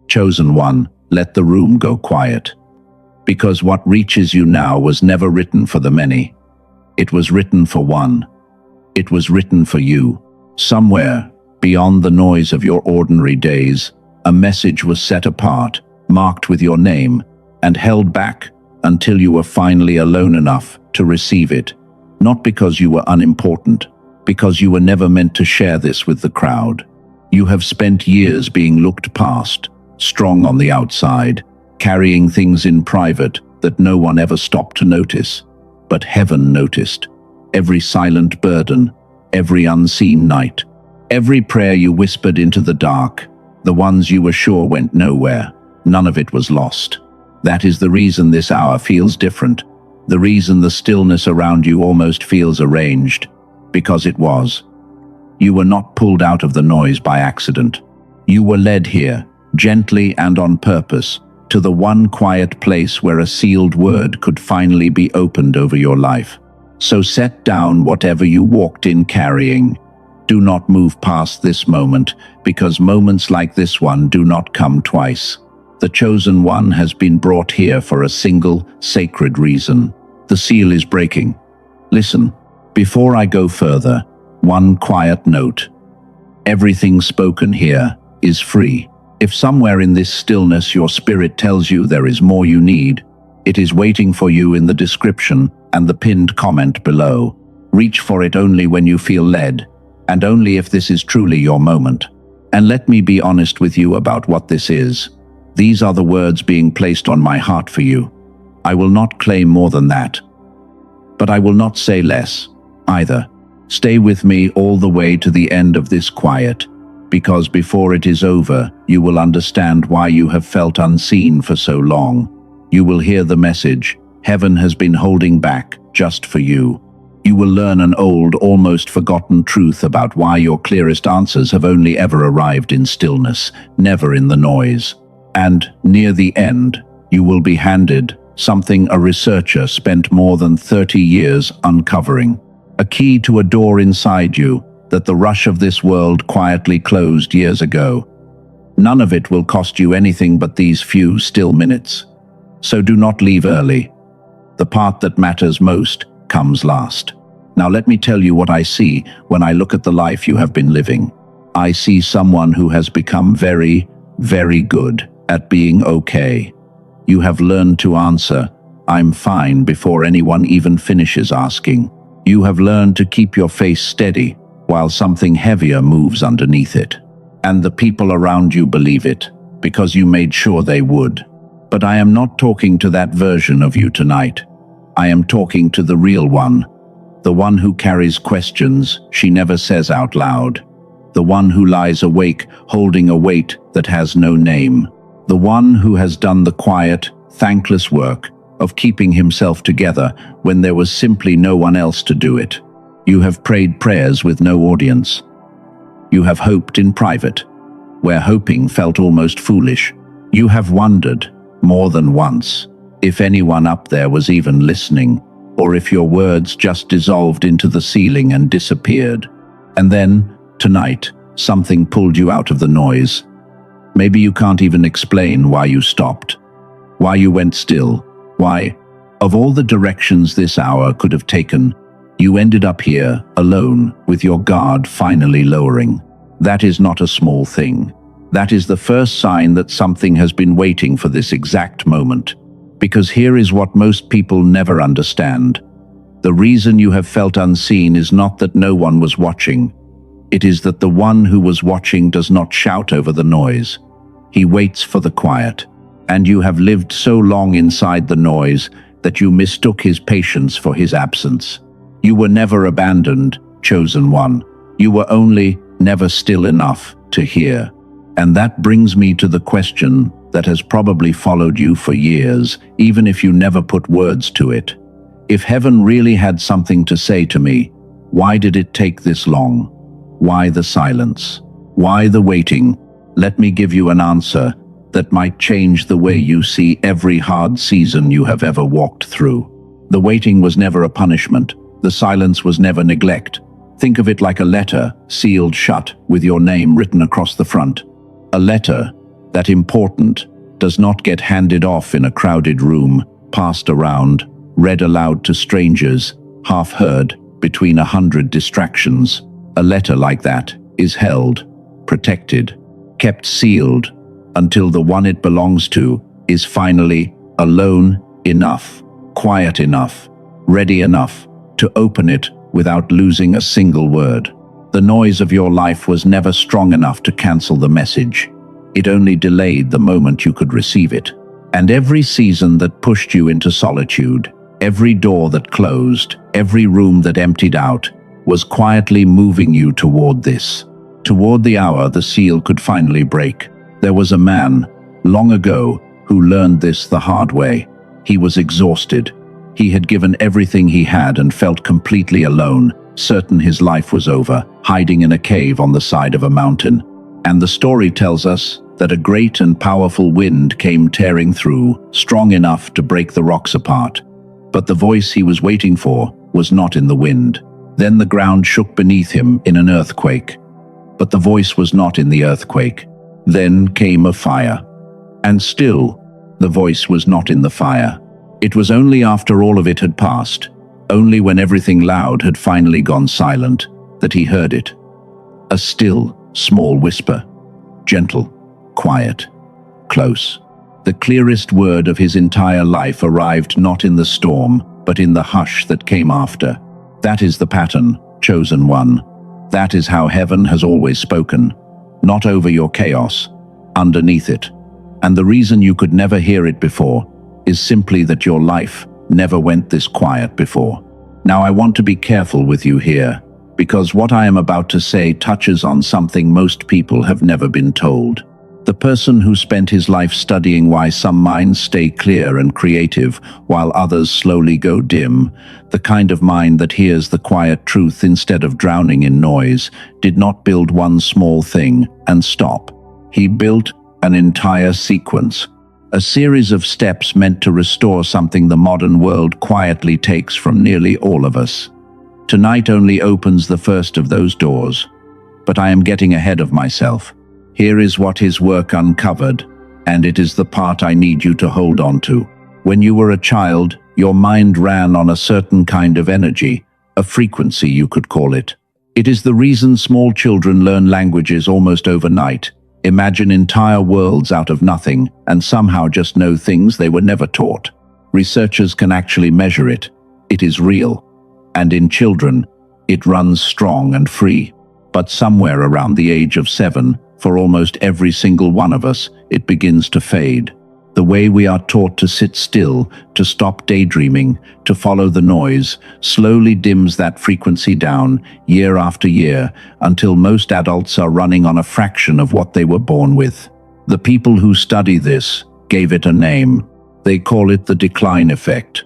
Chosen one, let the room go quiet. Because what reaches you now was never written for the many. It was written for one. It was written for you. Somewhere, beyond the noise of your ordinary days, a message was set apart, marked with your name, and held back until you were finally alone enough to receive it. Not because you were unimportant, because you were never meant to share this with the crowd. You have spent years being looked past, strong on the outside, carrying things in private that no one ever stopped to notice. But heaven noticed. Every silent burden, every unseen night, every prayer you whispered into the dark, the ones you were sure went nowhere, none of it was lost. That is the reason this hour feels different, the reason the stillness around you almost feels arranged, because it was. You were not pulled out of the noise by accident. You were led here, gently and on purpose, to the one quiet place where a sealed word could finally be opened over your life. So set down whatever you walked in carrying. Do not move past this moment, because moments like this one do not come twice. The chosen one has been brought here for a single, sacred reason. The seal is breaking. Listen, before I go further, one quiet note. Everything spoken here is free. If somewhere in this stillness your spirit tells you there is more you need, it is waiting for you in the description and the pinned comment below. Reach for it only when you feel led, and only if this is truly your moment. And let me be honest with you about what this is. These are the words being placed on my heart for you. I will not claim more than that. But I will not say less, either. Stay with me all the way to the end of this quiet, because before it is over, you will understand why you have felt unseen for so long. You will hear the message, heaven has been holding back just for you. You will learn an old, almost forgotten truth about why your clearest answers have only ever arrived in stillness, never in the noise. And, near the end, you will be handed something a researcher spent more than 30 years uncovering. A key to a door inside you that the rush of this world quietly closed years ago. None of it will cost you anything but these few still minutes. So do not leave early. The part that matters most comes last. Now let me tell you what I see when I look at the life you have been living. I see someone who has become very, very good at being okay. You have learned to answer, "I'm fine," before anyone even finishes asking. You have learned to keep your face steady while something heavier moves underneath it. And the people around you believe it, because you made sure they would. But I am not talking to that version of you tonight. I am talking to the real one. The one who carries questions she never says out loud. The one who lies awake, holding a weight that has no name. The one who has done the quiet, thankless work of keeping himself together when there was simply no one else to do it. You have prayed prayers with no audience. You have hoped in private, where hoping felt almost foolish. You have wondered, more than once, if anyone up there was even listening, or if your words just dissolved into the ceiling and disappeared. And then, tonight, something pulled you out of the noise. Maybe you can't even explain why you stopped, why you went still, why, of all the directions this hour could have taken, you ended up here, alone, with your guard finally lowering. That is not a small thing. That is the first sign that something has been waiting for this exact moment. Because here is what most people never understand. The reason you have felt unseen is not that no one was watching. It is that the one who was watching does not shout over the noise. He waits for the quiet. And you have lived so long inside the noise that you mistook his patience for his absence. You were never abandoned, chosen one. You were only never still enough to hear. And that brings me to the question that has probably followed you for years, even if you never put words to it. If heaven really had something to say to me, why did it take this long? Why the silence? Why the waiting? Let me give you an answer that might change the way you see every hard season you have ever walked through. The waiting was never a punishment. The silence was never neglect. Think of it like a letter, sealed shut, with your name written across the front. A letter that important does not get handed off in a crowded room, passed around, read aloud to strangers, half heard between 100 distractions. A letter like that is held, protected, kept sealed, until the one it belongs to is finally alone enough, quiet enough, ready enough to open it without losing a single word. The noise of your life was never strong enough to cancel the message. It only delayed the moment you could receive it. And every season that pushed you into solitude, every door that closed, every room that emptied out, was quietly moving you toward this. Toward the hour the seal could finally break. There was a man, long ago, who learned this the hard way. He was exhausted. He had given everything he had and felt completely alone, certain his life was over, hiding in a cave on the side of a mountain. And the story tells us that a great and powerful wind came tearing through, strong enough to break the rocks apart. But the voice he was waiting for was not in the wind. Then the ground shook beneath him in an earthquake. But the voice was not in the earthquake. Then came a fire. And still, the voice was not in the fire. It was only after all of it had passed, only when everything loud had finally gone silent, that he heard it. A still, small whisper. Gentle, quiet, close. The clearest word of his entire life arrived not in the storm, but in the hush that came after. That is the pattern, chosen one. That is how heaven has always spoken. Not over your chaos, underneath it. And the reason you could never hear it before is simply that your life never went this quiet before. Now I want to be careful with you here, because what I am about to say touches on something most people have never been told. The person who spent his life studying why some minds stay clear and creative while others slowly go dim, the kind of mind that hears the quiet truth instead of drowning in noise, did not build one small thing and stop. He built an entire sequence, a series of steps meant to restore something the modern world quietly takes from nearly all of us. Tonight only opens the first of those doors, but I am getting ahead of myself. Here is what his work uncovered, and it is the part I need you to hold on to. When you were a child, your mind ran on a certain kind of energy, a frequency you could call it. It is the reason small children learn languages almost overnight, imagine entire worlds out of nothing, and somehow just know things they were never taught. Researchers can actually measure it. It is real. And in children, it runs strong and free. But somewhere around the age of 7, for almost every single one of us, it begins to fade. The way we are taught to sit still, to stop daydreaming, to follow the noise, slowly dims that frequency down, year after year, until most adults are running on a fraction of what they were born with. The people who study this gave it a name. They call it the decline effect.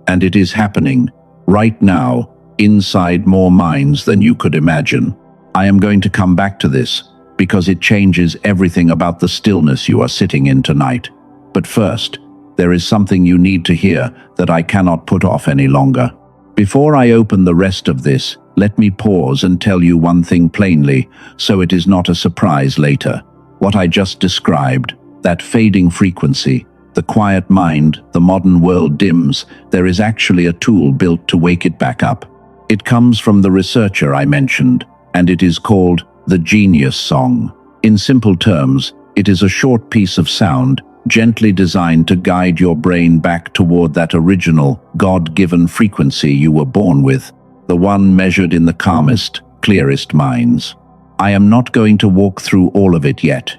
And it is happening, right now, inside more minds than you could imagine. I am going to come back to this, because it changes everything about the stillness you are sitting in tonight. But first, there is something you need to hear that I cannot put off any longer. Before I open the rest of this, let me pause and tell you one thing plainly, so it is not a surprise later. What I just described, that fading frequency, the quiet mind the modern world dims, there is actually a tool built to wake it back up. It comes from the researcher I mentioned, and it is called the Genius Song. In simple terms, it is a short piece of sound, gently designed to guide your brain back toward that original, God-given frequency you were born with, the one measured in the calmest, clearest minds. I am not going to walk through all of it yet.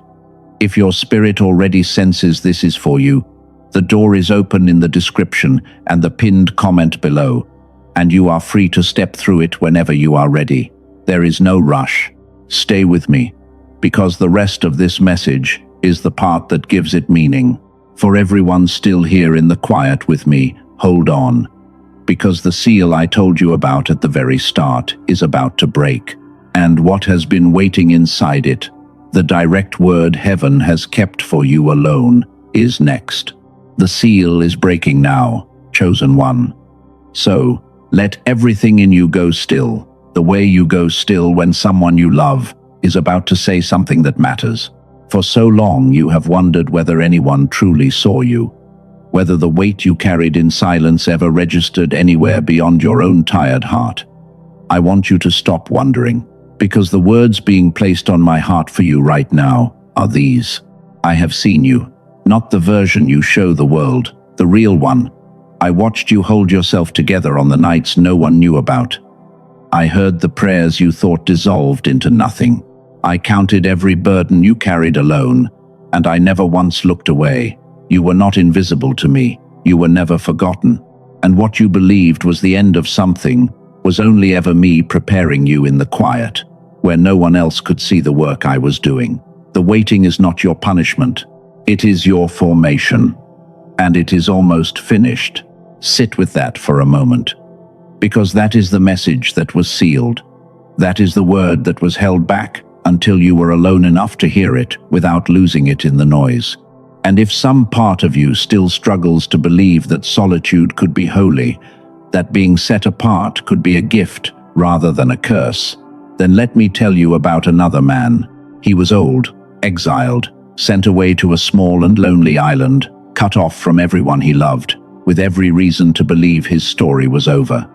If your spirit already senses this is for you, the door is open in the description and the pinned comment below, and you are free to step through it whenever you are ready. There is no rush. Stay with me, because the rest of this message is the part that gives it meaning. For everyone still here in the quiet with me, hold on, because the seal I told you about at the very start is about to break, and what has been waiting inside it, the direct word heaven has kept for you alone, is next. The seal is breaking now, chosen one. So, let everything in you go still. The way you go still when someone you love is about to say something that matters. For so long you have wondered whether anyone truly saw you, whether the weight you carried in silence ever registered anywhere beyond your own tired heart. I want you to stop wondering, because the words being placed on my heart for you right now are these. I have seen you, not the version you show the world, the real one. I watched you hold yourself together on the nights no one knew about. I heard the prayers you thought dissolved into nothing. I counted every burden you carried alone, and I never once looked away. You were not invisible to me. You were never forgotten. And what you believed was the end of something was only ever me preparing you in the quiet, where no one else could see the work I was doing. The waiting is not your punishment. It is your formation. And it is almost finished. Sit with that for a moment. Because that is the message that was sealed. That is the word that was held back until you were alone enough to hear it without losing it in the noise. And if some part of you still struggles to believe that solitude could be holy, that being set apart could be a gift rather than a curse, then let me tell you about another man. He was old, exiled, sent away to a small and lonely island, cut off from everyone he loved, with every reason to believe his story was over.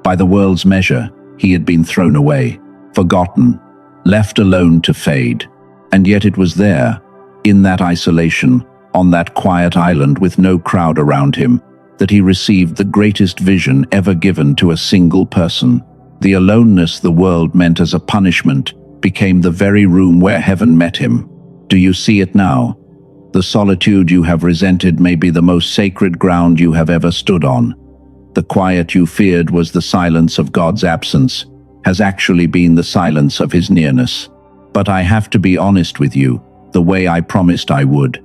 By the world's measure, he had been thrown away, forgotten, left alone to fade. And yet it was there, in that isolation, on that quiet island with no crowd around him, that he received the greatest vision ever given to a single person. The aloneness the world meant as a punishment became the very room where heaven met him. Do you see it now? The solitude you have resented may be the most sacred ground you have ever stood on. The quiet you feared was the silence of God's absence, has actually been the silence of his nearness. But I have to be honest with you, the way I promised I would.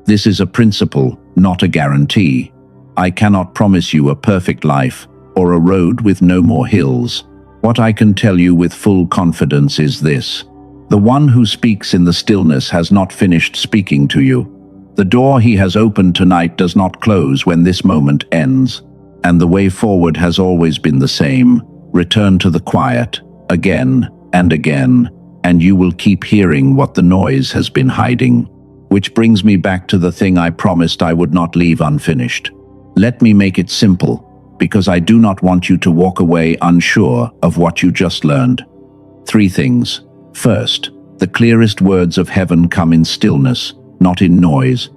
This is a principle, not a guarantee. I cannot promise you a perfect life or a road with no more hills. What I can tell you with full confidence is this. The one who speaks in the stillness has not finished speaking to you. The door he has opened tonight does not close when this moment ends. And the way forward has always been the same. Return to the quiet, again and again, and you will keep hearing what the noise has been hiding. Which brings me back to the thing I promised I would not leave unfinished. Let me make it simple, because I do not want you to walk away unsure of what you just learned. 3 things. First, the clearest words of heaven come in stillness, not in noise,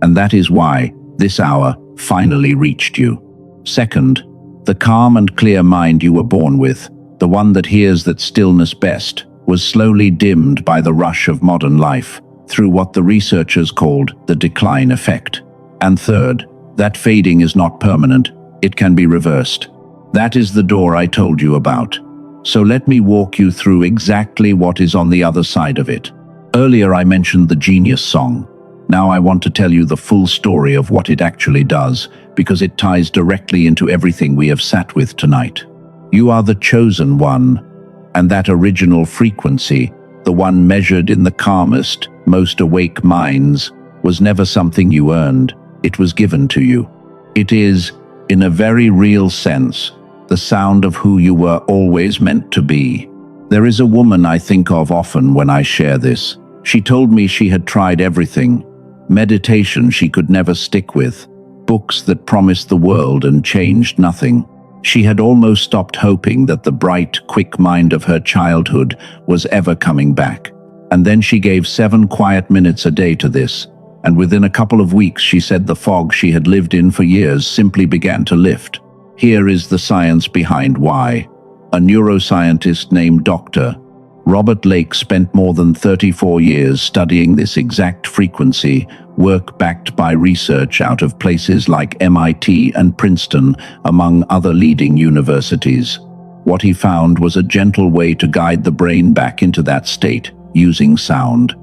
and that is why this hour finally reached you. Second, the calm and clear mind you were born with, the one that hears that stillness best, was slowly dimmed by the rush of modern life, through what the researchers called the decline effect. And third, that fading is not permanent, it can be reversed. That is the door I told you about. So let me walk you through exactly what is on the other side of it. Earlier I mentioned the genius song. Now I want to tell you the full story of what it actually does, because it ties directly into everything we have sat with tonight. You are the chosen one, and that original frequency, the one measured in the calmest, most awake minds, was never something you earned, it was given to you. It is, in a very real sense, the sound of who you were always meant to be. There is a woman I think of often when I share this. She told me she had tried everything. Meditation she could never stick with. Books that promised the world and changed nothing. She had almost stopped hoping that the bright, quick mind of her childhood was ever coming back. And then she gave 7 quiet minutes a day to this, and within a couple of weeks she said the fog she had lived in for years simply began to lift. Here is the science behind why. A neuroscientist named Dr. Robert Lake spent more than 34 years studying this exact frequency, work backed by research out of places like MIT and Princeton, among other leading universities. What he found was a gentle way to guide the brain back into that state, using sound.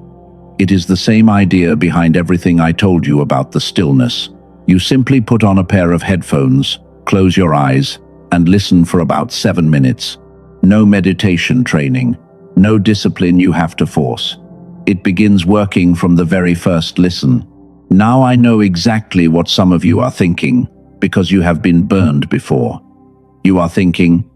It is the same idea behind everything I told you about the stillness. You simply put on a pair of headphones, close your eyes, and listen for about 7 minutes. No meditation training. No discipline you have to force. It begins working from the very first listen. Now I know exactly what some of you are thinking, because you have been burned before. You are thinking,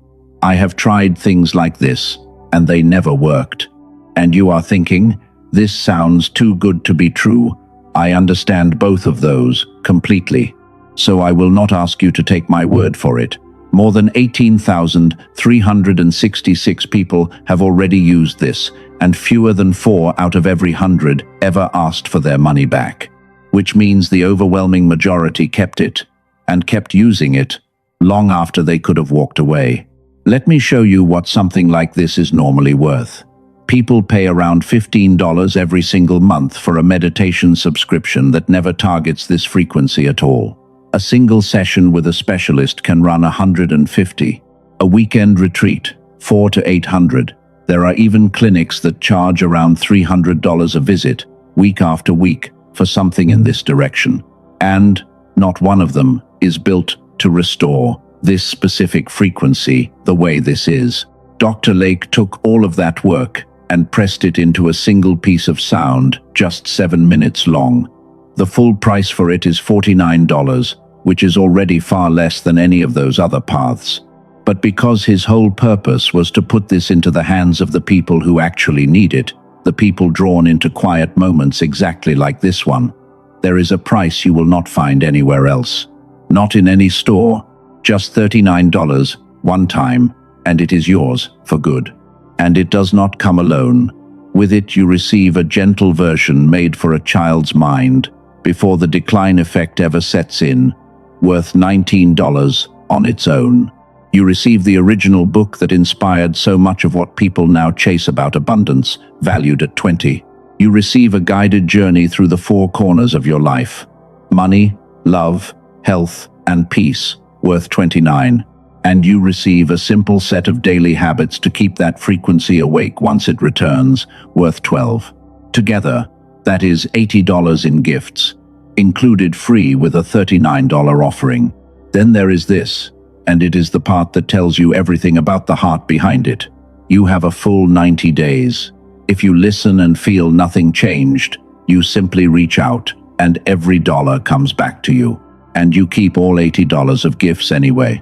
I have tried things like this, and they never worked. And you are thinking, This sounds too good to be true. I understand both of those completely. So I will not ask you to take my word for it. More than 18,366 people have already used this, and fewer than 4 out of every 100 ever asked for their money back. Which means the overwhelming majority kept it, and kept using it, long after they could have walked away. Let me show you what something like this is normally worth. People pay around $15 every single month for a meditation subscription that never targets this frequency at all. A single session with a specialist can run $150. A weekend retreat, $400 to $800. There are even clinics that charge around $300 a visit, week after week, for something in this direction. And not one of them is built to restore this specific frequency the way this is. Dr. Lake took all of that work and pressed it into a single piece of sound, just 7 minutes long. The full price for it is $49, which is already far less than any of those other paths. But because his whole purpose was to put this into the hands of the people who actually need it, the people drawn into quiet moments exactly like this one, there is a price you will not find anywhere else. Not in any store, just $39, one time, and it is yours for good. And it does not come alone. With it you receive a gentle version made for a child's mind, before the decline effect ever sets in, worth $19 on its own. You receive the original book that inspired so much of what people now chase about abundance, valued at $20. You receive a guided journey through the 4 corners of your life: money, love, health, and peace, worth $29. And you receive a simple set of daily habits to keep that frequency awake once it returns, worth $12. Together, that is $80 in gifts, included free with a $39 offering. Then there is this, and it is the part that tells you everything about the heart behind it. You have a full 90 days. If you listen and feel nothing changed, you simply reach out, and every dollar comes back to you. And you keep all $80 of gifts anyway.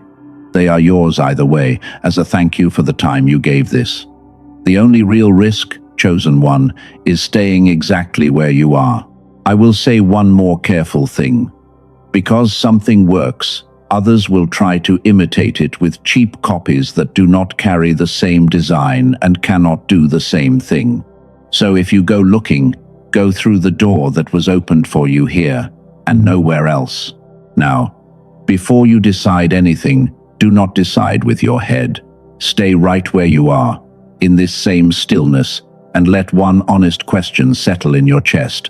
They are yours either way, as a thank you for the time you gave this. The only real risk, chosen one, is staying exactly where you are. I will say one more careful thing. Because something works, others will try to imitate it with cheap copies that do not carry the same design and cannot do the same thing. So if you go looking, go through the door that was opened for you here, and nowhere else. Now, before you decide anything, do not decide with your head. Stay right where you are, in this same stillness, and let one honest question settle in your chest.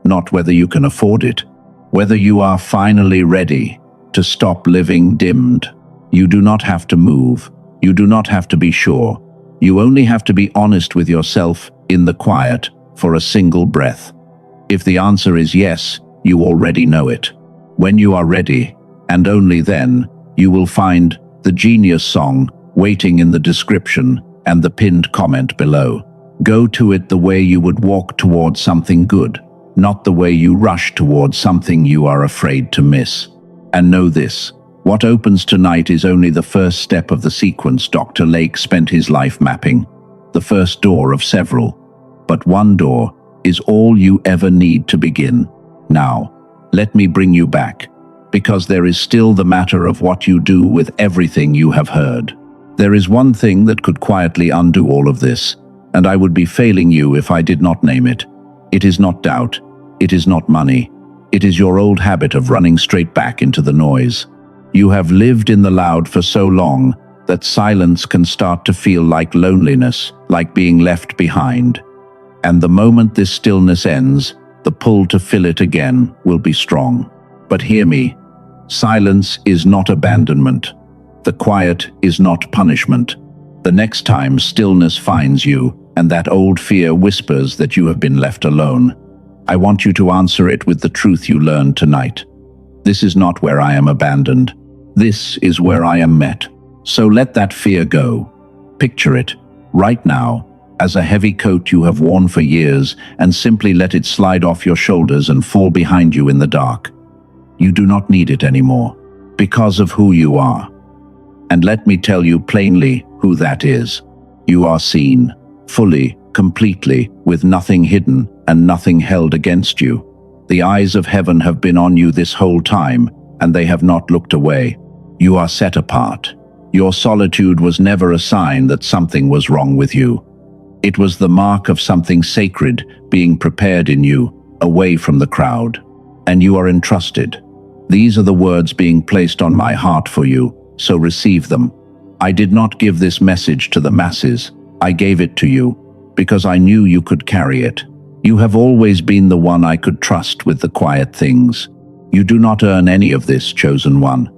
Not whether you can afford it, whether you are finally ready to stop living dimmed. You do not have to move. You do not have to be sure. You only have to be honest with yourself in the quiet for a single breath. If the answer is yes, you already know it. When you are ready, and only then, you will find the Genius song waiting in the description and the pinned comment below. Go to it the way you would walk towards something good, not the way you rush towards something you are afraid to miss. And know this, what opens tonight is only the first step of the sequence Dr. Lake spent his life mapping, the first door of several. But one door is all you ever need to begin. Now, let me bring you back, because there is still the matter of what you do with everything you have heard. There is one thing that could quietly undo all of this, and I would be failing you if I did not name it. It is not doubt. It is not money. It is your old habit of running straight back into the noise. You have lived in the loud for so long that silence can start to feel like loneliness, like being left behind. And the moment this stillness ends, the pull to fill it again will be strong. But hear me, silence is not abandonment. The quiet is not punishment. The next time stillness finds you, and that old fear whispers that you have been left alone, I want you to answer it with the truth you learned tonight. This is not where I am abandoned. This is where I am met. So let that fear go. Picture it, right now, as a heavy coat you have worn for years, and simply let it slide off your shoulders and fall behind you in the dark. You do not need it anymore, because of who you are. And let me tell you plainly who that is. You are seen, fully, completely, with nothing hidden and nothing held against you. The eyes of heaven have been on you this whole time, and they have not looked away. You are set apart. Your solitude was never a sign that something was wrong with you. It was the mark of something sacred being prepared in you, away from the crowd. And you are entrusted. These are the words being placed on my heart for you, so receive them. I did not give this message to the masses. I gave it to you, because I knew you could carry it. You have always been the one I could trust with the quiet things. You do not earn any of this, chosen one.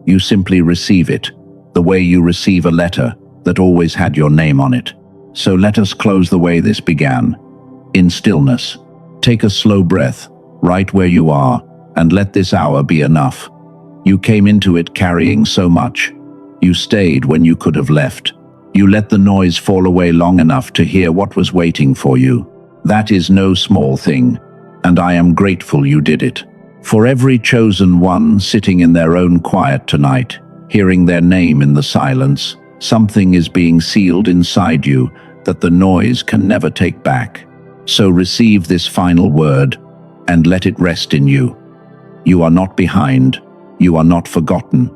You simply receive it, the way you receive a letter that always had your name on it. So let us close the way this began, in stillness. Take a slow breath, right where you are, and let this hour be enough. You came into it carrying so much. You stayed when you could have left. You let the noise fall away long enough to hear what was waiting for you. That is no small thing, and I am grateful you did it. For every chosen one sitting in their own quiet tonight, hearing their name in the silence, something is being sealed inside you that the noise can never take back. So receive this final word and let it rest in you. You are not behind. You are not forgotten.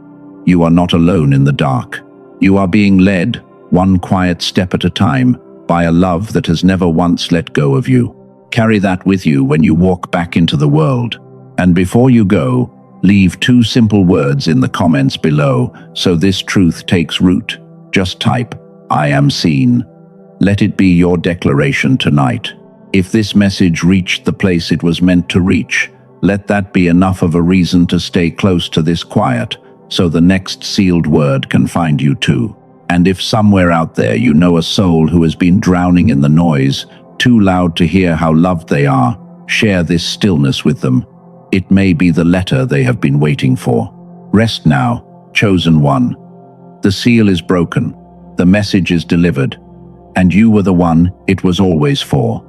You are not alone in the dark. You are being led, one quiet step at a time, by a love that has never once let go of you. Carry that with you when you walk back into the world. And before you go, leave 2 simple words in the comments below so this truth takes root. Just type, I am seen. Let it be your declaration tonight. If this message reached the place it was meant to reach, let that be enough of a reason to stay close to this quiet, so the next sealed word can find you too. And if somewhere out there you know a soul who has been drowning in the noise, too loud to hear how loved they are, share this stillness with them. It may be the letter they have been waiting for. Rest now, chosen one. The seal is broken, the message is delivered, and you were the one it was always for.